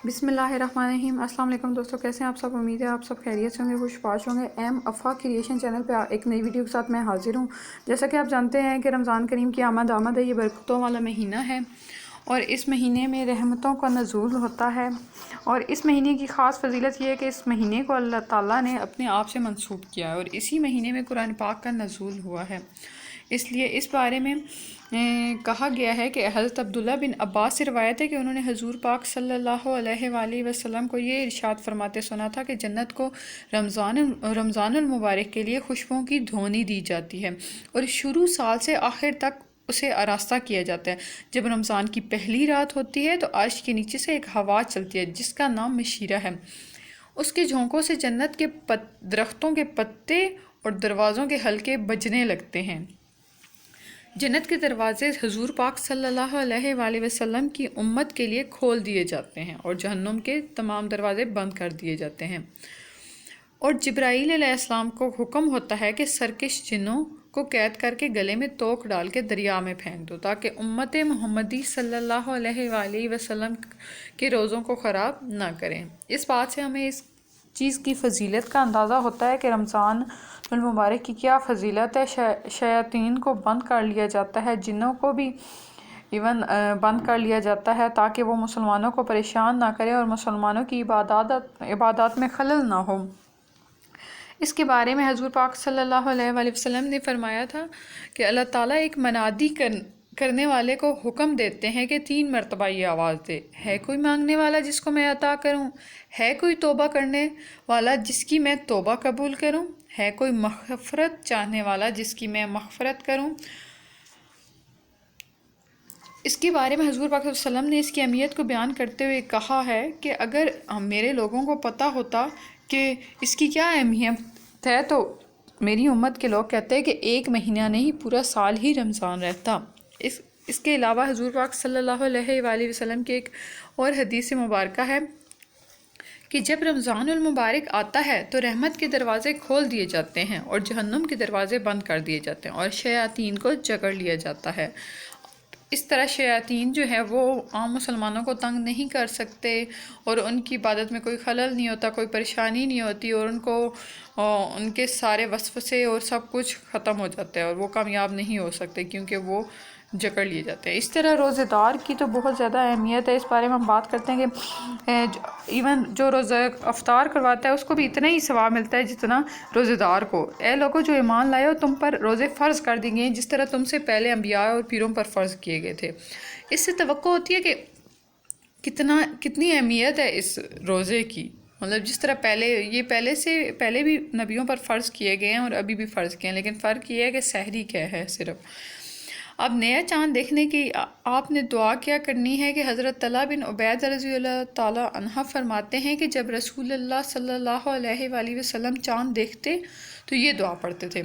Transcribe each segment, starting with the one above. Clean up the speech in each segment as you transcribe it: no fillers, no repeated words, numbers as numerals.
بسم اللہ الرحمن الرحیم۔ السلام علیکم دوستو، کیسے ہیں آپ سب؟ امید ہے آپ سب خیریت سے ہوں گے، خوش باش ہوں گے۔ ایم افا کریشن چینل پہ ایک نئی ویڈیو کے ساتھ میں حاضر ہوں۔ جیسا کہ آپ جانتے ہیں کہ رمضان کریم کی آمد ہے، یہ برکتوں والا مہینہ ہے اور اس مہینے میں رحمتوں کا نزول ہوتا ہے، اور اس مہینے کی خاص فضیلت یہ ہے کہ اس مہینے کو اللہ تعالیٰ نے اپنے آپ سے منسوب کیا ہے اور اسی مہینے میں قرآن پاک کا نزول ہوا ہے۔ اس لیے اس بارے میں کہا گیا ہے کہ حضرت عبداللہ بن عباس سے روایت ہے کہ انہوں نے حضور پاک صلی اللہ علیہ وآلہ وسلم کو یہ ارشاد فرماتے سنا تھا کہ جنت کو رمضان المبارک کے لیے خوشبوؤں کی دھونی دی جاتی ہے اور شروع سال سے آخر تک اسے آراستہ کیا جاتا ہے۔ جب رمضان کی پہلی رات ہوتی ہے تو عرش کے نیچے سے ایک ہوا چلتی ہے جس کا نام مشیرہ ہے۔ اس کے جھونکوں سے جنت کے درختوں کے پتے اور دروازوں کے حلقے بجنے لگتے ہیں۔ جنت کے دروازے حضور پاک صلی اللہ علیہ وآلہ وسلم کی امت کے لیے کھول دیے جاتے ہیں اور جہنم کے تمام دروازے بند کر دیے جاتے ہیں، اور جبرائیل علیہ السلام کو حکم ہوتا ہے کہ سرکش جنوں کو قید کر کے گلے میں توق ڈال کے دریا میں پھینک دو تاکہ امت محمدی صلی اللہ علیہ وآلہ وسلم کے روزوں کو خراب نہ کریں۔ اس بات سے ہمیں اس چیز کی فضیلت کا اندازہ ہوتا ہے کہ رمضان المبارک کی کیا فضیلت ہے۔ شیاطین کو بند کر لیا جاتا ہے، جنوں کو بھی بند کر لیا جاتا ہے تاکہ وہ مسلمانوں کو پریشان نہ کرے اور مسلمانوں کی عبادات میں خلل نہ ہو۔ اس کے بارے میں حضور پاک صلی اللہ علیہ وآلہ وسلم نے فرمایا تھا کہ اللہ تعالیٰ ایک منادی کرنے والے کو حکم دیتے ہیں کہ 3 مرتبہ یہ آواز دے، ہے کوئی مانگنے والا جس کو میں عطا کروں؟ ہے کوئی توبہ کرنے والا جس کی میں توبہ قبول کروں؟ ہے کوئی مغفرت چاہنے والا جس کی میں مغفرت کروں؟ اس کے بارے میں حضور پاک صلی اللہ علیہ وسلم نے اس کی اہمیت کو بیان کرتے ہوئے کہا ہے کہ اگر میرے لوگوں کو پتہ ہوتا کہ اس کی کیا اہمیت ہے تو میری امت کے لوگ کہتے ہیں کہ 1 مہینہ نہیں پورا سال ہی رمضان رہتا۔ اس کے علاوہ حضور پاک صلی اللہ علیہ وآلہ وسلم کی ایک اور حدیث مبارکہ ہے کہ جب رمضان المبارک آتا ہے تو رحمت کے دروازے کھول دیے جاتے ہیں اور جہنم کے دروازے بند کر دیے جاتے ہیں اور شیاطین کو جکڑ لیا جاتا ہے۔ اس طرح شیاطین جو ہے وہ عام مسلمانوں کو تنگ نہیں کر سکتے اور ان کی عبادت میں کوئی خلل نہیں ہوتا، کوئی پریشانی نہیں ہوتی، اور ان کو ان کے سارے وسوسے اور سب کچھ ختم ہو جاتا ہے اور وہ کامیاب نہیں ہو سکتے کیونکہ وہ جکڑ لیے جاتے ہیں۔ اس طرح روزہ دار کی تو بہت زیادہ اہمیت ہے۔ اس بارے میں ہم بات کرتے ہیں کہ ایون جو روزہ افطار کرواتا ہے اس کو بھی اتنا ہی ثواب ملتا ہے جتنا روزہ دار کو۔ اے لوگوں جو ایمان لائے ہو، تم پر روزے فرض کر دیے گئے ہیں جس طرح تم سے پہلے انبیاء اور پیروں پر فرض کیے گئے تھے۔ اس سے توقع ہوتی ہے کہ کتنی اہمیت ہے اس روزے کی، مطلب جس طرح پہلے بھی نبیوں پر فرض کیے گئے ہیں اور ابھی بھی فرض کیے ہیں، لیکن فرق یہ ہے کہ سحری کیا ہے صرف۔ اب نیا چاند دیکھنے کی آپ نے دعا کیا کرنی ہے کہ حضرت طلحہ بن عبید رضی اللہ تعالیٰ عنہ فرماتے ہیں کہ جب رسول اللہ صلی اللہ علیہ وآلہ وسلم چاند دیکھتے تو یہ دعا پڑھتے تھے: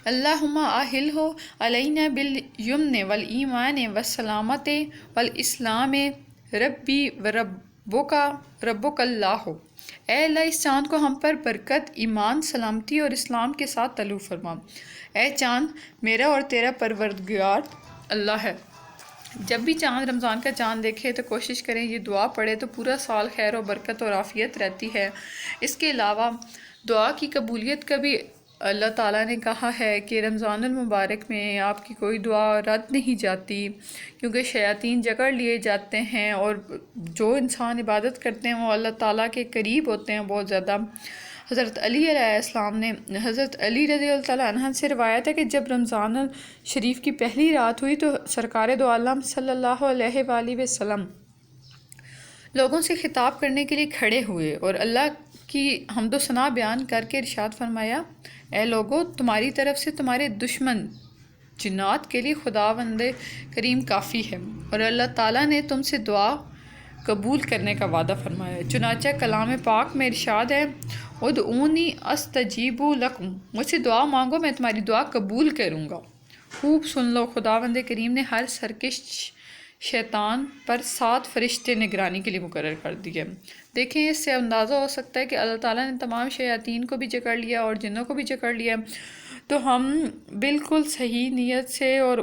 اللہم اہلہ علینا بالیمن والایمان والسلامت والاسلام ربی وربک اللہ۔ اے اللہ اس چاند کو ہم پر برکت، ایمان، سلامتی اور اسلام کے ساتھ طلوع فرما۔ اے چاند میرا اور تیرا پروردگار اللہ ہے۔ جب بھی رمضان کا چاند دیکھے تو کوشش کریں یہ دعا پڑھے تو پورا سال خیر و برکت اور عافیت رہتی ہے۔ اس کے علاوہ دعا کی قبولیت کا بھی اللہ تعالیٰ نے کہا ہے کہ رمضان المبارک میں آپ کی کوئی دعا رد نہیں جاتی کیونکہ شیاطین جکڑ لیے جاتے ہیں، اور جو انسان عبادت کرتے ہیں وہ اللہ تعالیٰ کے قریب ہوتے ہیں بہت زیادہ۔ حضرت علی علیہ السلام نے حضرت علی رضی اللہ تعالیٰ عنہ سے روایت ہے کہ جب رمضان شریف کی پہلی رات ہوئی تو سرکار دو عالم صلی اللہ علیہ وآلہ وسلم لوگوں سے خطاب کرنے کے لیے کھڑے ہوئے اور اللہ کی حمد و ثنا بیان کر کے ارشاد فرمایا: اے لوگو، تمہاری طرف سے تمہارے دشمن جنات کے لیے خداوند کریم کافی ہے، اور اللہ تعالیٰ نے تم سے دعا قبول کرنے کا وعدہ فرمایا ہے۔ چنانچہ کلام پاک میں ارشاد ہے: ادعونی استجیب لکم، مجھ سے دعا مانگو میں تمہاری دعا قبول کروں گا۔ خوب سن لو، خداوند کریم نے ہر سرکش شیطان پر 7 فرشتے نگرانی کے لیے مقرر کر دیے۔ دیکھیں اس سے اندازہ ہو سکتا ہے کہ اللہ تعالیٰ نے تمام شیاطین کو بھی جکڑ لیا اور جنوں کو بھی جکڑ لیا، تو ہم بالکل صحیح نیت سے اور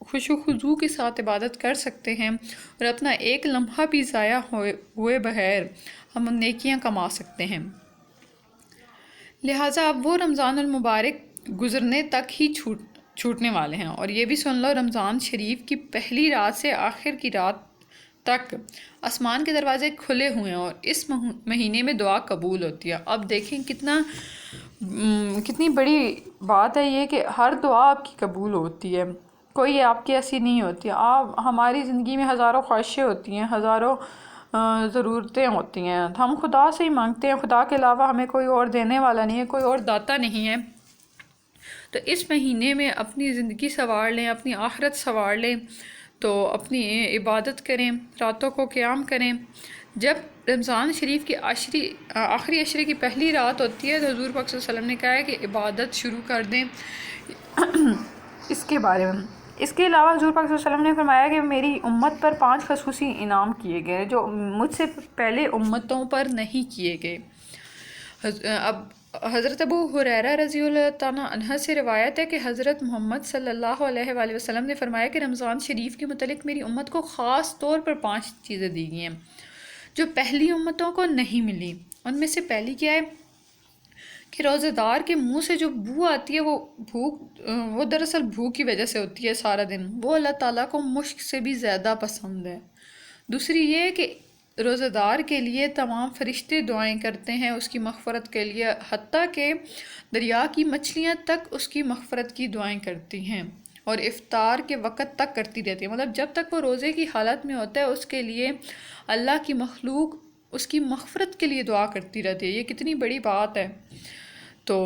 خوش و خضوع کے ساتھ عبادت کر سکتے ہیں اور اپنا ایک لمحہ بھی ضائع ہوئے بغیر ہم نیکیاں کما سکتے ہیں۔ لہٰذا اب وہ رمضان المبارک گزرنے تک ہی چھوٹنے والے ہیں، اور یہ بھی سن لو رمضان شریف کی پہلی رات سے آخر کی رات تک آسمان کے دروازے کھلے ہوئے ہیں اور اس مہینے میں دعا قبول ہوتی ہے۔ اب دیکھیں کتنی بڑی بات ہے یہ کہ ہر دعا آپ کی قبول ہوتی ہے، کوئی آپ کی ایسی نہیں ہوتی۔ ہماری زندگی میں ہزاروں خواہشیں ہوتی ہیں، ہزاروں ضرورتیں ہوتی ہیں، ہم خدا سے ہی مانگتے ہیں، خدا کے علاوہ ہمیں کوئی اور دینے والا نہیں ہے، کوئی اور داتا نہیں ہے۔ تو اس مہینے میں اپنی زندگی سنوار لیں، اپنی آخرت سنوار لیں، تو اپنی عبادت کریں، راتوں کو قیام کریں۔ جب رمضان شریف کی آخری عشرے کی پہلی رات ہوتی ہے تو حضور پاک صلی اللہ علیہ وسلم نے کہا ہے کہ عبادت شروع کر دیں اس کے بارے میں۔ اس کے علاوہ حضور پاک صلی اللہ علیہ وسلم نے فرمایا کہ میری امت پر 5 خصوصی انعام کیے گئے جو مجھ سے پہلے امتوں پر نہیں کیے گئے۔ اب حضرت ابو ہریرہ رضی اللہ تعالیٰ عنہ سے روایت ہے کہ حضرت محمد صلی اللہ علیہ وآلہ وسلم نے فرمایا کہ رمضان شریف کے متعلق میری امت کو خاص طور پر 5 چیزیں دی گئی ہیں جو پہلی امتوں کو نہیں ملی۔ ان میں سے پہلی کیا ہے کہ روزہ دار کے منہ سے جو بو آتی ہے وہ دراصل بھوک کی وجہ سے ہوتی ہے سارا دن، وہ اللہ تعالیٰ کو مشک سے بھی زیادہ پسند ہے۔ دوسری یہ ہے کہ روزہ دار کے لیے تمام فرشتے دعائیں کرتے ہیں اس کی مغفرت کے لیے، حتیٰ کہ دریا کی مچھلیاں تک اس کی مغفرت کی دعائیں کرتی ہیں اور افطار کے وقت تک کرتی رہتی ہیں، مطلب جب تک وہ روزے کی حالت میں ہوتا ہے اس کے لیے اللہ کی مخلوق اس کی مغفرت کے لیے دعا کرتی رہتی ہے۔ یہ کتنی بڑی بات ہے۔ تو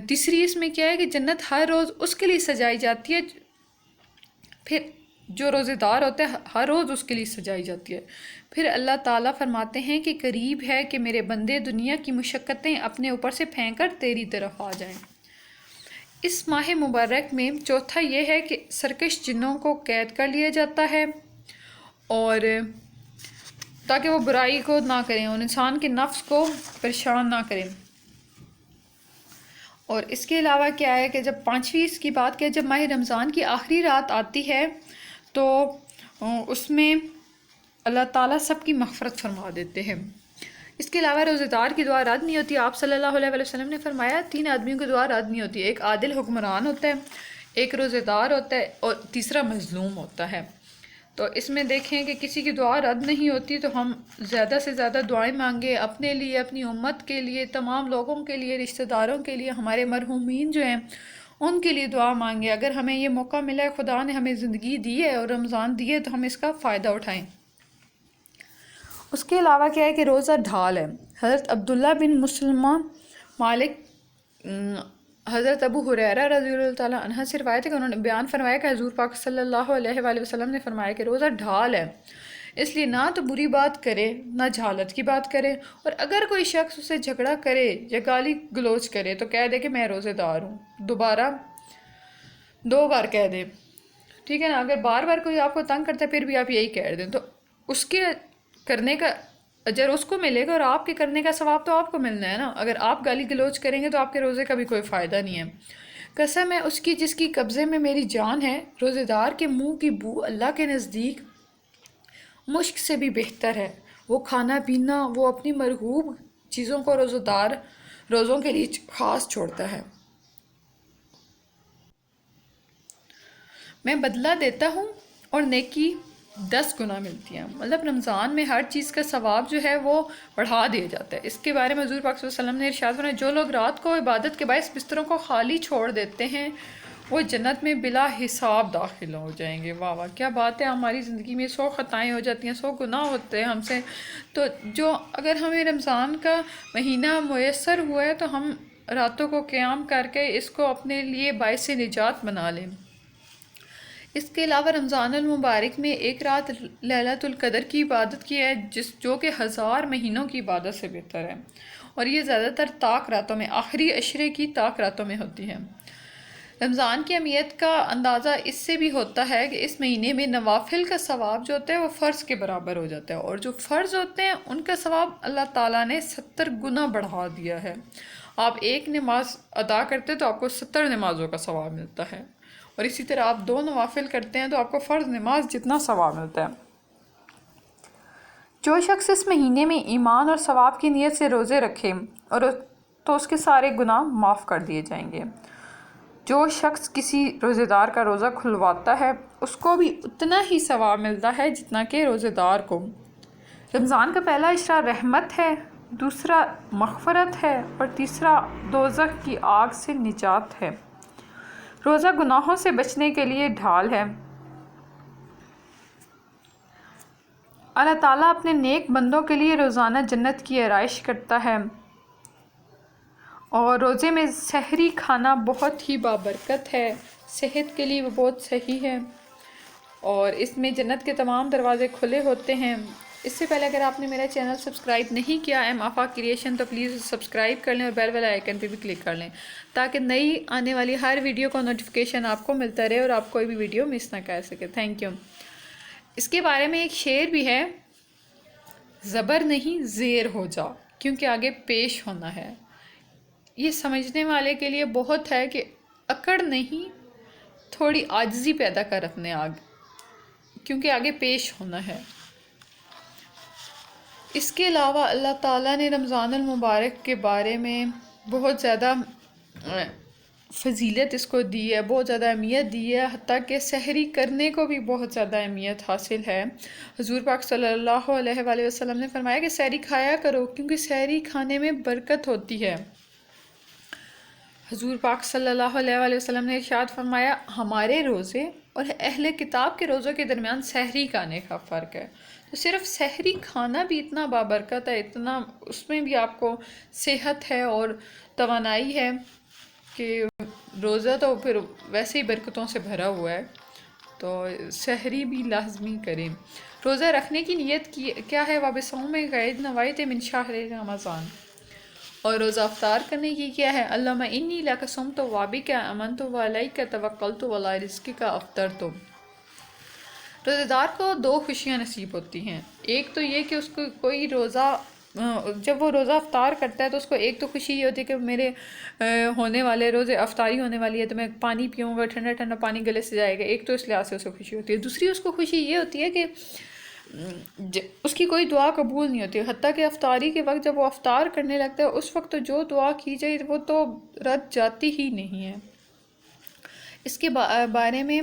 تیسری اس میں کیا ہے کہ جنت ہر روز اس کے لیے سجائی جاتی ہے، پھر جو روزے دار ہوتے ہیں ہر روز اس کے لیے سجائی جاتی ہے۔ پھر اللہ تعالیٰ فرماتے ہیں کہ قریب ہے کہ میرے بندے دنیا کی مشقتیں اپنے اوپر سے پھینک کر تیری طرف آ جائیں۔ اس ماہ مبارک میں چوتھا یہ ہے کہ سرکش جنوں کو قید کر لیا جاتا ہے اور تاکہ وہ برائی کو نہ کریں اور انسان کے نفس کو پریشان نہ کریں۔ اور اس کے علاوہ کیا ہے کہ جب 5ویں اس کی بات کیا، جب ماہ رمضان کی آخری رات آتی ہے تو اس میں اللہ تعالیٰ سب کی مغفرت فرما دیتے ہیں۔ اس کے علاوہ روزہ دار کی دعا رد نہیں ہوتی۔ آپ صلی اللہ علیہ وآلہ وسلم نے فرمایا 3 آدمیوں کی دعا رد نہیں ہوتی، ایک عادل حکمران ہوتا ہے، ایک روزہ دار ہوتا ہے اور تیسرا مظلوم ہوتا ہے۔ تو اس میں دیکھیں کہ کسی کی دعا رد نہیں ہوتی تو ہم زیادہ سے زیادہ دعائیں مانگیں اپنے لیے، اپنی امت کے لیے، تمام لوگوں کے لیے، رشتہ داروں کے لیے، ہمارے مرحومین جو ہیں ان کے لیے دعا مانگیں۔ اگر ہمیں یہ موقع ملا ہے، خدا نے ہمیں زندگی دی ہے اور رمضان دی ہے تو ہم اس کا فائدہ اٹھائیں۔ اس کے علاوہ کیا ہے کہ روزہ ڈھال ہے۔ حضرت عبداللہ بن مسلمہ مالک حضرت ابو ہریرہ رضی اللہ تعالیٰ عنہ سے روایت ہے کہ انہوں نے بیان فرمایا کہ حضور پاک صلی اللہ علیہ وآلہ وسلم نے فرمایا کہ روزہ ڈھال ہے، اس لیے نہ تو بری بات کرے نہ جہالت کی بات کرے، اور اگر کوئی شخص اسے جھگڑا کرے یا گالی گلوچ کرے تو کہہ دے کہ میں روزہ دار ہوں، 2 بار کہہ دے، ٹھیک ہے نا۔ اگر بار بار کوئی آپ کو تنگ کرتا ہے پھر بھی آپ یہی کہہ دیں تو اس کے کرنے کا اجر اس کو ملے گا اور آپ کے کرنے کا ثواب تو آپ کو ملنا ہے نا۔ اگر آپ گالی گلوچ کریں گے تو آپ کے روزے کا بھی کوئی فائدہ نہیں ہے۔ قسم ہے اس کی جس کی قبضے میں میری جان ہے، روزے دار کے منہ کی بو اللہ کے نزدیک مشک سے بھی بہتر ہے۔ وہ کھانا پینا، وہ اپنی مرغوب چیزوں کو روزہ دار روزوں کے لیے خاص چھوڑتا ہے۔ میں بدلہ دیتا ہوں اور نیکی 10 گنا ملتی ہیں، مطلب رمضان میں ہر چیز کا ثواب جو ہے وہ بڑھا دیا جاتا ہے۔ اس کے بارے میں حضور پاک صلی اللہ علیہ وسلم نے ارشاد فرمایا جو لوگ رات کو عبادت کے باعث بستروں کو خالی چھوڑ دیتے ہیں وہ جنت میں بلا حساب داخل ہو جائیں گے۔ واہ واہ کیا بات ہے۔ ہماری زندگی میں 100 خطائیں ہو جاتی ہیں، 100 گناہ ہوتے ہیں ہم سے، تو اگر ہمیں رمضان کا مہینہ میسر ہوا ہے تو ہم راتوں کو قیام کر کے اس کو اپنے لیے باعث نجات بنا لیں۔ اس کے علاوہ رمضان المبارک میں ایک رات لیلۃ القدر کی عبادت کی ہے جو کہ 1000 مہینوں کی عبادت سے بہتر ہے، اور یہ زیادہ تر طاق راتوں میں، آخری عشرے کی طاق راتوں میں ہوتی ہے۔ رمضان کی اہمیت کا اندازہ اس سے بھی ہوتا ہے کہ اس مہینے میں نوافل کا ثواب جو ہوتا ہے وہ فرض کے برابر ہو جاتا ہے، اور جو فرض ہوتے ہیں ان کا ثواب اللہ تعالیٰ نے 70 گنا بڑھا دیا ہے۔ آپ ایک نماز ادا کرتے تو آپ کو 70 نمازوں کا ثواب ملتا ہے، اور اسی طرح آپ 2 نوافل کرتے ہیں تو آپ کو فرض نماز جتنا ثواب ملتا ہے۔ جو شخص اس مہینے میں ایمان اور ثواب کی نیت سے روزے رکھے اور تو اس کے سارے گناہ معاف کر دیے جائیں گے۔ جو شخص کسی روزے دار کا روزہ کھلواتا ہے اس کو بھی اتنا ہی ثواب ملتا ہے جتنا کہ روزے دار کو۔ رمضان کا پہلا عشرہ رحمت ہے، دوسرا مغفرت ہے اور تیسرا دوزخ کی آگ سے نجات ہے۔ روزہ گناہوں سے بچنے کے لیے ڈھال ہے۔ اللہ تعالیٰ اپنے نیک بندوں کے لیے روزانہ جنت کی آرائش کرتا ہے، اور روزے میں سحری کھانا بہت ہی بابرکت ہے، صحت کے لیے وہ بہت صحیح ہے، اور اس میں جنت کے تمام دروازے کھلے ہوتے ہیں۔ اس سے پہلے اگر آپ نے میرا چینل سبسکرائب نہیں کیا ایم آفاق کریشن تو پلیز سبسکرائب کر لیں اور بیل والا آئیکن پہ بھی کلک کر لیں تاکہ نئی آنے والی ہر ویڈیو کا نوٹیفیکیشن آپ کو ملتا رہے اور آپ کوئی بھی ویڈیو مس نہ کر سکے۔ Thank you. اس کے بارے میں ایک شعر بھی ہے، زبر نہیں زیر ہو جا کیونکہ آگے پیش ہونا ہے۔ یہ سمجھنے والے کے لیے بہت ہے کہ اکڑ نہیں، تھوڑی عاجزی پیدا کر اپنے آگے کیونکہ آگے پیش ہونا ہے۔ اس کے علاوہ اللہ تعالیٰ نے رمضان المبارک کے بارے میں بہت زیادہ فضیلت اس کو دی ہے، بہت زیادہ اہمیت دی ہے، حتیٰ کہ سحری کرنے کو بھی بہت زیادہ اہمیت حاصل ہے۔ حضور پاک صلی اللہ علیہ وآلہ وسلم نے فرمایا کہ سحری کھایا کرو کیونکہ سحری کھانے میں برکت ہوتی ہے۔ حضور پاک صلی اللہ علیہ وآلہ وسلم نے ارشاد فرمایا، ہمارے روزے اور اہل کتاب کے روزوں کے درمیان سحری کھانے کا فرق ہے۔ تو صرف سحری کھانا بھی اتنا بابرکت ہے، اتنا اس میں بھی آپ کو صحت ہے اور توانائی ہے کہ روزہ تو پھر ویسے ہی برکتوں سے بھرا ہوا ہے، تو سحری بھی لازمی کریں۔ روزہ رکھنے کی نیت کیا ہے؟ وَبِصَوْمِ غَيْرِ نَوَيْتُ مِنْ شَهْرِ رمضان۔ اور روزہ افطار کرنے کی کیا ہے؟ اللہم انی لک صمت وبک آمنت وعلیک توکلت وعلی رزقک افطرت۔ روزہ دار کو 2 خوشیاں نصیب ہوتی ہیں۔ ایک تو یہ کہ اس کو کوئی روزہ جب وہ روزہ افطار کرتا ہے تو اس کو ایک تو خوشی یہ ہوتی ہے کہ میرے ہونے والے روزے افطاری ہونے والی ہے تو میں پانی پیوں گا، ٹھنڈا ٹھنڈا پانی گلے سے جائے گا، ایک تو اس لحاظ سے اس کو خوشی ہوتی ہے۔ دوسری اس کو خوشی یہ ہوتی ہے کہ اس کی کوئی دعا قبول نہیں ہوتی، حتیٰ کہ افطاری کے وقت جب وہ افطار کرنے لگتا ہے اس وقت تو جو دعا کی جائے وہ تو رد جاتی ہی نہیں ہے۔ اس کے بارے میں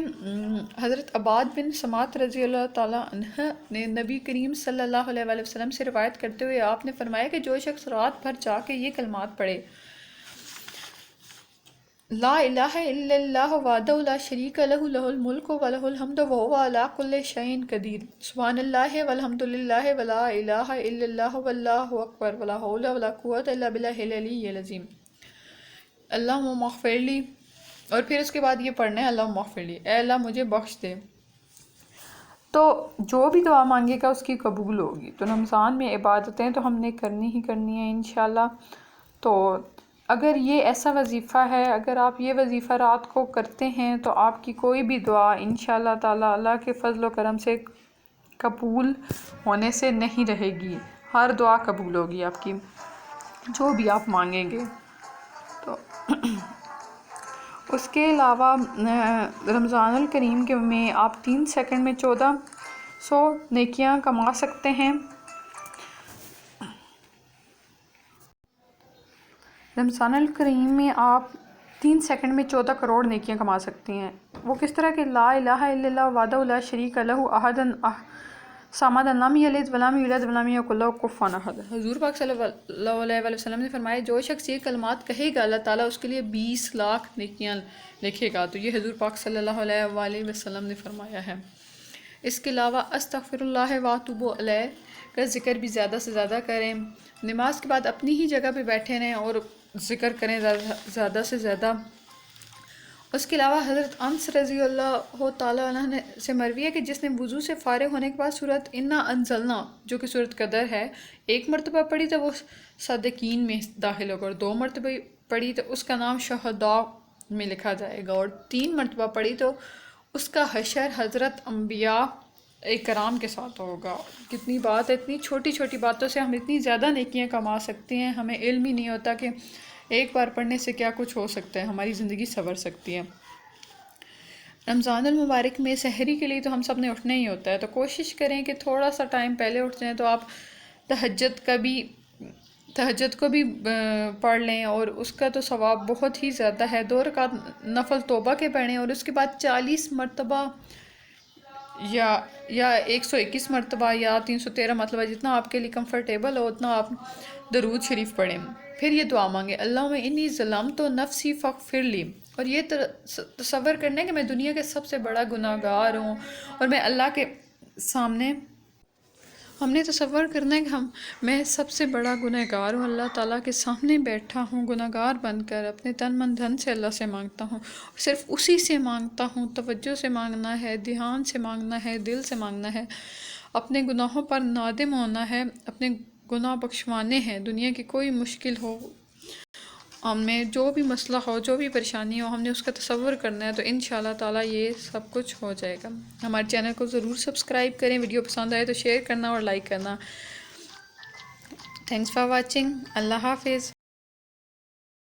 حضرت عباد بن سمات رضی اللہ تعالیٰ عنہ نے نبی کریم صلی اللہ علیہ وآلہ وسلم سے روایت کرتے ہوئے آپ نے فرمایا کہ جو شخص رات بھر جا کے یہ کلمات پڑھے، لا الہ الا اللہ وحدہ لا شریک لہ لہ الملک ولہ الحمد وہو علی کل شیء قدیر، سبحان اللہ والحمد للہ ولا الہ الا اللہ واللہ اکبر ولا حول ولا قوۃ الا باللہ العلی العظیم، اللہم اغفر لی۔ اور پھر اس کے بعد یہ پڑھنا ہے، اللہم اغفر لی، اے اللہ مجھے بخش دے۔ تو جو بھی دعا مانگے گا اس کی قبول ہوگی۔ تو رمضان میں عبادتیں تو ہم نے کرنی ہی کرنی ہیں انشاءاللہ۔ تو اگر یہ ایسا وظیفہ ہے، اگر آپ یہ وظیفہ رات کو کرتے ہیں تو آپ کی کوئی بھی دعا انشاءاللہ تعالیٰ اللہ کے فضل و کرم سے قبول ہونے سے نہیں رہے گی، ہر دعا قبول ہوگی آپ کی، جو بھی آپ مانگیں گے۔ تو اس کے علاوہ رمضان الکریم کے میں آپ 3 سیکنڈ میں 1400 نیکیاں کما سکتے ہیں۔ رمضان الکریم میں آپ 3 سیکنڈ میں 14 کروڑ نیکیاں کما سکتی ہیں۔ وہ کس طرح کہ لا الہ الا اللہ وحدہ لا شریک لہ احد صمد لم یلد ولم یولد ولم یکن لہ کفوا احد۔ حضور پاک صلی اللہ علیہ وآلہ وسلم نے فرمایا جو شخص یہ کلمات کہے گا اللہ تعالیٰ اس کے لیے 20 لاکھ نیکیاں لکھے گا۔ تو یہ حضور پاک صلی اللہ علیہ وآلہ وسلم نے فرمایا ہے۔ اس کے علاوہ استغفر اللہ واتوب الیہ کا ذکر بھی زیادہ سے زیادہ کریں۔ نماز کے بعد اپنی ہی جگہ پہ بیٹھے رہیں اور ذکر کریں زیادہ سے زیادہ۔ اس کے علاوہ حضرت انس رضی اللہ تعالیٰ عنہ سے مروی ہے کہ جس نے وضو سے فارغ ہونے کے بعد سورۃ انا انزلنا جو کہ سورۃ قدر ہے 1 مرتبہ پڑھی تو وہ صادقین میں داخل ہوگا، اور 2 مرتبہ پڑھی تو اس کا نام شہداء میں لکھا جائے گا، اور 3 مرتبہ پڑھی تو اس کا حشر حضرت انبیاء کرام کے ساتھ ہوگا۔ کتنی بات ہے، اتنی چھوٹی چھوٹی باتوں سے ہم اتنی زیادہ نیکیاں کما سکتے ہیں، ہمیں علم ہی نہیں ہوتا کہ ایک بار پڑھنے سے کیا کچھ ہو سکتا ہے، ہماری زندگی سنور سکتی ہے۔ رمضان المبارک میں سحری کے لیے تو ہم سب نے اٹھنا ہی ہوتا ہے، تو کوشش کریں کہ تھوڑا سا ٹائم پہلے اٹھ جائیں، تو آپ تہجد کو بھی پڑھ لیں، اور اس کا تو ثواب بہت ہی زیادہ ہے۔ 2 رکعت نفل توبہ کے پڑھیں، اور اس کے بعد 40 مرتبہ یا 121 مرتبہ یا 313 مرتبہ، جتنا آپ کے لیے کمفرٹیبل ہو اتنا آپ درود شریف پڑھیں۔ پھر یہ دعا مانگیں، اللہم انی ظلمت نفسی فاغفر لی، اور یہ تصور کرنا کہ میں دنیا کے سب سے بڑا گناہ گار ہوں، اور میں اللہ کے سامنے، ہم نے تصور کرنا ہے کہ میں سب سے بڑا گناہ گار ہوں، اللہ تعالیٰ کے سامنے بیٹھا ہوں گناہ گار بن کر، اپنے تن من دھن سے اللہ سے مانگتا ہوں، صرف اسی سے مانگتا ہوں، توجہ سے مانگنا ہے، دھیان سے مانگنا ہے، دل سے مانگنا ہے، اپنے گناہوں پر نادم ہونا ہے، اپنے گناہ بخشوانے ہیں، دنیا کی کوئی مشکل ہو، ہمیں جو بھی مسئلہ ہو، جو بھی پریشانی ہو، ہم نے اس کا تصور کرنا ہے، تو انشاءاللہ تعالیٰ یہ سب کچھ ہو جائے گا۔ ہمارے چینل کو ضرور سبسکرائب کریں، ویڈیو پسند آئے تو شیئر کرنا اور لائک کرنا۔ تھینکس فار واچنگ، اللہ حافظ۔